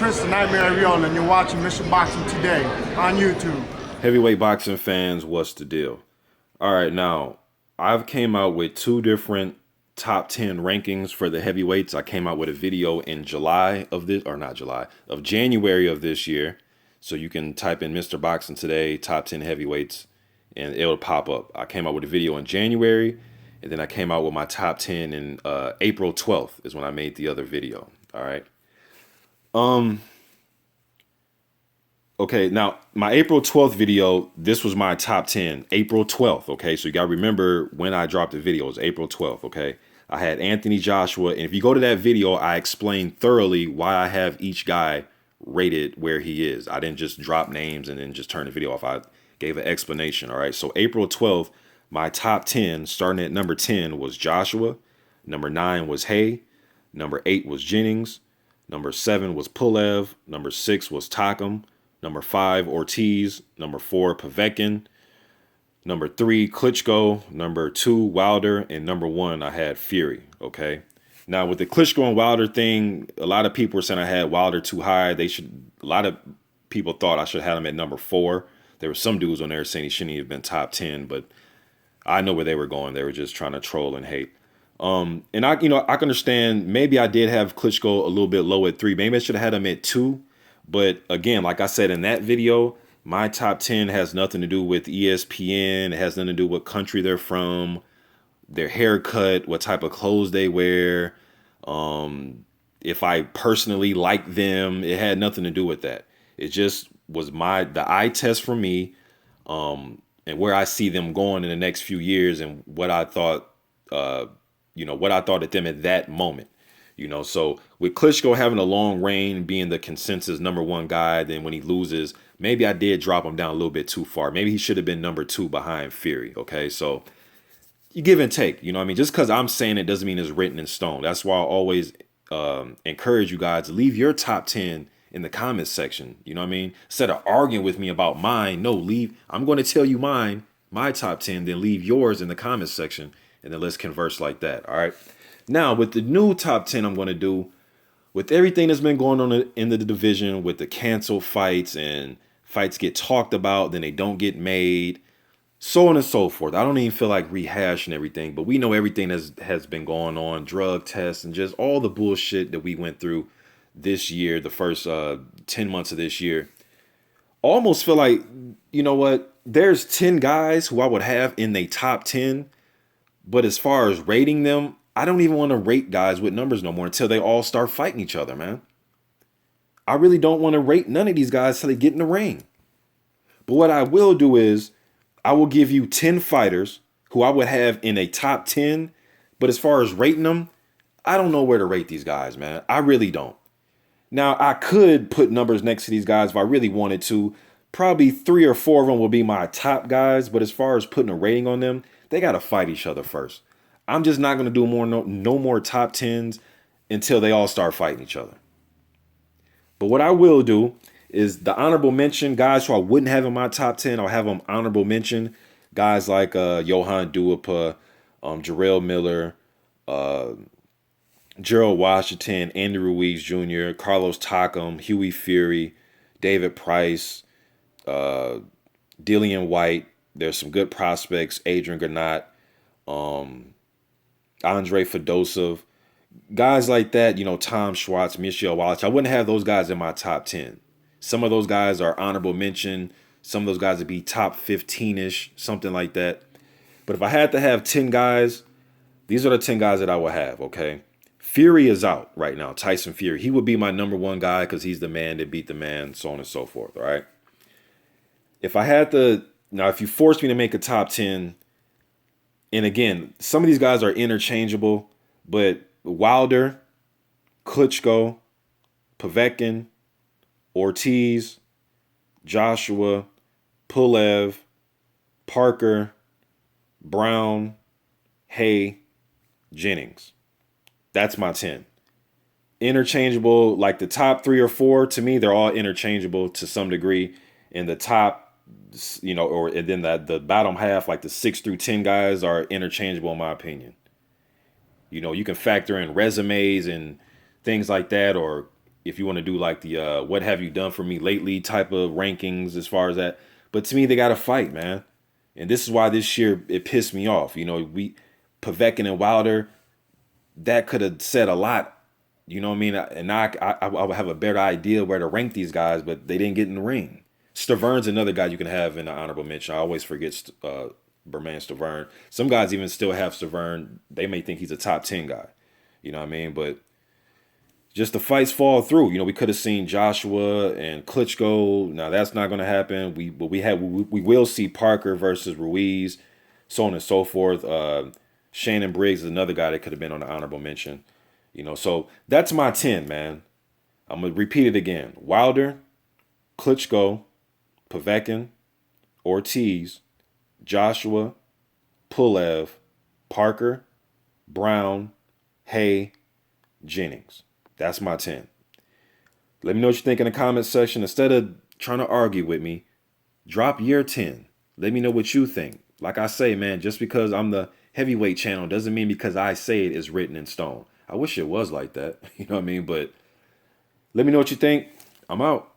Chris the Nightmare Real, and you're watching Mission Boxing Today on YouTube. Heavyweight boxing fans, what's the deal? All right, now I've came out with two different top 10 rankings for the heavyweights. I came out with a video in July of this, or not July, of January of this year. So you can type in Mr. Boxing Today, top 10 heavyweights, and it'll pop up. I came out with a video in January, and then I came out with my top 10 in April 12th is when I made the other video. All right. Okay, now my April 12th video, this was my top 10, April 12th, okay? So you got to remember when I dropped the video, it was April 12th, okay? I had Anthony Joshua, and if you go to that video, I explained thoroughly why I have each guy rated where he is. I didn't just drop names and then just turn the video off. I gave an explanation, all right? So April 12th, my top 10, starting at number 10 was Joshua, number 9 was Hay, number 8 was Jennings, number 7 was Pulev, number 6 was Takam, number 5, Ortiz. Number 4, Povetkin. Number 3, Klitschko. Number 2, Wilder. And number 1, I had Fury. Okay. Now with the Klitschko and Wilder thing, a lot of people were saying I had Wilder too high. A lot of people thought I should have had him at number 4. There were some dudes on there saying he shouldn't have been top 10, but I know where they were going. They were just trying to troll and hate. And I can understand. Maybe I did have Klitschko a little bit low at 3. Maybe I should have had him at 2. But again, like I said in that video, my top 10 has nothing to do with ESPN. It has nothing to do with what country they're from, their haircut, what type of clothes they wear. If I personally like them, it had nothing to do with that. It just was the eye test for me, and where I see them going in the next few years and what I thought, what I thought of them at that moment. So with Klitschko having a long reign, being the consensus number 1 guy, then when he loses, maybe I did drop him down a little bit too far. Maybe he should have been number 2 behind Fury. Okay, so you give and take. Just because I'm saying it doesn't mean it's written in stone. That's why I always encourage you guys to leave your top 10 in the comments section. Instead of arguing with me about mine, no, I'm going to tell you my top 10, then leave yours in the comments section, and then let's converse like that. All right. Now, with the new top 10 I'm going to do, with everything that's been going on in the division, with the canceled fights and fights get talked about, then they don't get made, so on and so forth. I don't even feel like rehashing everything, but we know everything has been going on, drug tests and just all the bullshit that we went through this year, the first 10 months of this year. Almost feel like, there's 10 guys who I would have in the top 10, but as far as rating them, I don't even want to rate guys with numbers no more until they all start fighting each other, man. I really don't want to rate none of these guys till they get in the ring. But what I will do is I will give you 10 fighters who I would have in a top 10. But as far as rating them, I don't know where to rate these guys, man. I really don't. Now, I could put numbers next to these guys if I really wanted to. Probably 3 or 4 of them will be my top guys. But as far as putting a rating on them, they got to fight each other first. I'm just not going to do no more top 10s until they all start fighting each other. But what I will do is the honorable mention guys who I wouldn't have in my top 10. I'll have them honorable mention guys like Johan Duhaupas, Jarrell Miller, Gerald Washington, Andy Ruiz Jr., Carlos Takam, Huey Fury, David Price, Dillian White. There's some good prospects, Adrian Granat, Andre Fedosov, guys like that, Tom Schwartz, Michelle Wallace. I wouldn't have those guys in my top 10. Some of those guys are honorable mention. Some of those guys would be top 15-ish, something like that. But if I had to have 10 guys, these are the 10 guys that I would have, okay? Fury is out right now, Tyson Fury. He would be my number 1 guy because he's the man that beat the man, so on and so forth, all right? If you force me to make a top 10, and again, some of these guys are interchangeable, but Wilder, Klitschko, Povetkin, Ortiz, Joshua, Pulev, Parker, Brown, Hay, Jennings. That's my 10. Interchangeable, like the top 3 or 4, to me, they're all interchangeable to some degree. And the top, and then the bottom half, like the 6 through 10 guys, are interchangeable in my opinion. You can factor in resumes and things like that, or if you want to do like the what have you done for me lately type of rankings as far as that. But to me, they got to fight, man. And this is why this year it pissed me off. You know, Povetkin and Wilder, that could have said a lot. You know what I mean? And now I would have a better idea where to rank these guys, but they didn't get in the ring. Staverne's another guy you can have in the honorable mention. I always forget Berman Staverne. Some guys even still have Staverne. They may think he's a top 10 guy. You know what I mean? But just the fights fall through. You know, we could have seen Joshua and Klitschko. Now that's not going to happen. We will see Parker versus Ruiz, so on and so forth. Shannon Briggs is another guy that could have been on the honorable mention. You know, so that's my 10, man. I'm gonna repeat it again: Wilder, Klitschko, Povetkin, Ortiz, Joshua, Pulev, Parker, Brown, Hay, Jennings. That's my 10. Let me know what you think in the comment section. Instead of trying to argue with me, drop your 10. Let me know what you think. Like I say, man, just because I'm the heavyweight channel doesn't mean because I say it is written in stone. I wish it was like that. You know what I mean? But let me know what you think. I'm out.